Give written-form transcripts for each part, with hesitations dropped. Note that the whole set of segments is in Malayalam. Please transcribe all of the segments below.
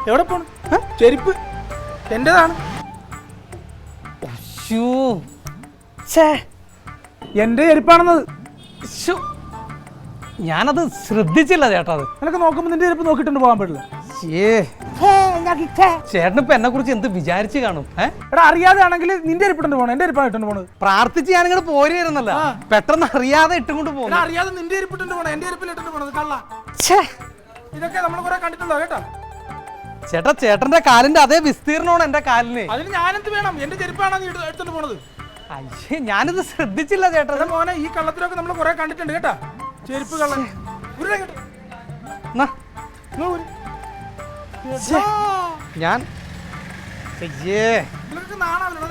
എവിടെ പോണു? ചെരുപ്പ് എന്റേതാണ്. എന്റെ ചെരുപ്പാണെന്നത്. ഞാനത് ശ്രദ്ധിച്ചില്ല ചേട്ടാ. അത് നിനക്ക് നോക്കുമ്പോ നിന്റെ ചെരുപ്പ് നോക്കിട്ടുണ്ട് പോകാൻ പറ്റില്ല. ചേട്ടനിപ്പോ എന്നെ കുറിച്ച് എന്ത് വിചാരിച്ചു കാണും? എടാ അറിയാതെ ആണെങ്കിൽ നിന്റെ ചെരുപ്പിട്ടുണ്ട് പോകണം, എന്റെ ചെരുപ്പാണ് ഇട്ടുണ്ട് പോണത്. പ്രാർത്ഥിച്ച് ഞാനിങ്ങോട്ട് പോരുന്നല്ല, പെട്ടെന്ന് അറിയാതെ ഇട്ടുകൊണ്ട് പോകും. അറിയാതെ നിന്റെ ചെരുപ്പിട്ടുണ്ട് പോകണം, എന്റെ ചെരുപ്പിൽ ഇട്ടുണ്ട് പോണത് കള്ള. ഇതൊക്കെ നമ്മൾ കുറെ കണ്ടിട്ടുണ്ടോ കേട്ടോ ചേട്ടാ? ചേട്ടന്റെ കാലിന്റെ അതേ വിസ്തീർണമാണ് എന്റെ കാലിന്. അതിന് ഞാനെന്ത് വേണം? എന്റെ ചെരുപ്പാണ് നീ എടുത്തോണ്ട് പോണത്. അയ്യേ, ഞാനിത് ശ്രദ്ധിച്ചില്ല ചേട്ടാ. മോനെ ഈ കള്ളത്തിലൊക്കെ നമ്മൾ കുറെ കണ്ടിട്ടുണ്ട് കേട്ടാ. ചെരുപ്പ് കള്ളൻ ഞാൻ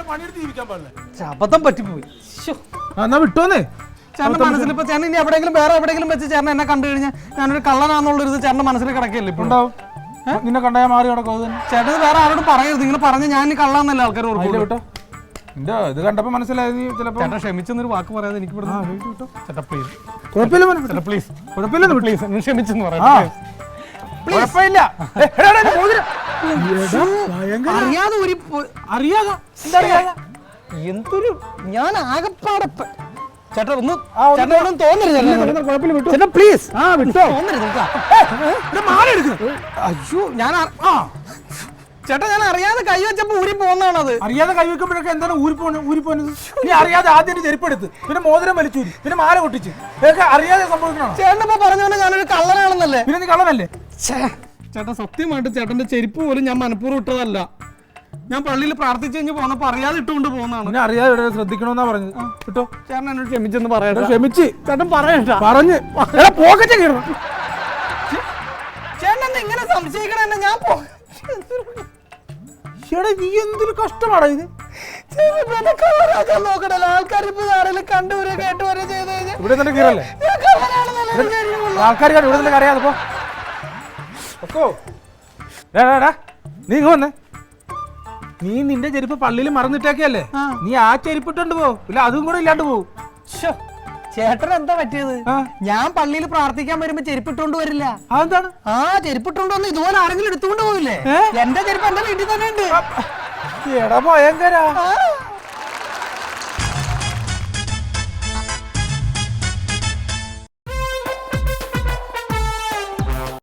പണിയെടുത്ത് ജീവിക്കാൻ പാടില്ല. അബദ്ധം പറ്റിപ്പോയി. എന്നാ വിട്ടോന്നേ. ചേട്ടന്റെ മനസ്സിൽ ഇപ്പൊ ചേട്ടൻ ഇനി എവിടെയെങ്കിലും വേറെ എവിടെയെങ്കിലും വെച്ച് ചേട്ടൻ എന്നെ കണ്ടു കഴിഞ്ഞാൽ ഞാനൊരു കള്ളനാന്നുള്ളൊരു ചേട്ടന്റെ മനസ്സിൽ കിടക്കല്ലേ ഇപ്പൊ? ഉണ്ടാവും. നിന്നെ കണ്ടാൽ മാറി കിടക്കും. ചേട്ടൻ വേറെ ആരോടും പറയരുത്. നിങ്ങൾ പറഞ്ഞ ഞാൻ കള്ളാന്നല്ല ആൾക്കാർ വിട്ടോ. ഇത് കണ്ടപ്പോ മനസ്സിലായി ചിലപ്പോ. ചേട്ടാ ക്ഷമിച്ചെന്നൊരു വാക്ക് പറയാതെ എനിക്ക് ചേട്ടാ പ്ലീസ്. കുഴപ്പമില്ല പ്ലീസ്, കുഴപ്പമില്ല പ്ലീസ്, ക്ഷമിച്ചെന്ന് പറയാം. കുഴപ്പമില്ല. അറിയാതെ ഒരു അറിയാതെ എന്തൊരു ഞാൻ ആകെപ്പാടെ ചേട്ടാ ഒന്ന് തോന്നരുത്. ചേട്ടാ പ്ലീസ് അയ്യോ ഞാൻ ചേട്ടാ ഞാൻ അറിയാതെ കൈ വെച്ചപ്പോ ഊരി പോകുന്നതാണത്. അറിയാതെ കൈ വെക്കുമ്പോഴൊക്കെ എന്താണ് ഊരിപ്പോകുന്നത്? നീ അറിയാതെ ആദ്യം ചെരുപ്പെടുത്ത്, പിന്നെ മോതിരം വലിച്ചൂരി, പിന്നെ മാല പൊട്ടിച്ച്, ഇതൊക്കെ അറിയാതെ സംഭവിക്കണം. ചേട്ടനിപ്പോ പറഞ്ഞോണ്ട് ഞാനൊരു കള്ളനാണെന്നല്ലേ? പിന്നെ നീ കള്ളനല്ലേ? ചേട്ടാ സത്യമായിട്ട് ചേട്ടന്റെ ചെരുപ്പ് പോലും ഞാൻ മനഃപൂർവ്വം ഇട്ടതല്ല. ഞാൻ പള്ളിയിൽ പ്രാർത്ഥിച്ചു കഴിഞ്ഞ് പോന്നപ്പോ അറിയാതെ ഇട്ടുകൊണ്ട് പോകുന്നതാണ്. പിന്നെ അറിയാതെ ഇവിടെ ശ്രദ്ധിക്കണമെന്നാ പറഞ്ഞത്. കിട്ടോ ചേട്ടൻ എന്നോട് ക്ഷമിച്ചെന്ന് പറയട്ടെ. ക്ഷമിച്ച് ചേട്ടൻ പറയട്ടെ. പറഞ്ഞ് പോക്കറ്റ് കീറണം. ചേട്ടൻ ഇങ്ങനെ സംശയിക്കണ ഞാൻ നീ എന്തൊരു കഷ്ടമാടാ ഇത്. നോക്കണല്ലോ ആൾക്കാർ ഇപ്പൊ ആരെങ്കിലും കണ്ടുവരെ കേട്ടുവരെ ചെയ്ത് ഇവിടെ തന്നെ കീറല്ലേ? ആൾക്കാർ കണ്ടു ഇവിടെ തന്നെ അറിയാതെ പോ. നീ ഇങ്ങ് വന്നേ. നീ നിന്റെ ചെരുപ്പ് പള്ളിയിൽ മറന്നിട്ടേക്കല്ലേ? നീ ആ ചെരുപ്പിട്ടുണ്ട് പോ, ഇല്ല അതും കൂടെ ഇല്ലാണ്ട് പോവും. ചേട്ടൻ എന്താ പറ്റിയത്? ഞാൻ പള്ളിയിൽ പ്രാർത്ഥിക്കാൻ വരുമ്പോ ചെരുപ്പിട്ടോണ്ട് വരില്ല. അതെന്താണ്? ചെരുപ്പിട്ടോണ്ട് വന്ന് ഇതുപോലെ ആരെങ്കിലും എടുത്തുകൊണ്ട് പോവില്ലേ? എന്റെ ചെരുപ്പ് എന്റെ വീട്ടിൽ തന്നെ ഉണ്ട്. എടാ ഭയങ്കര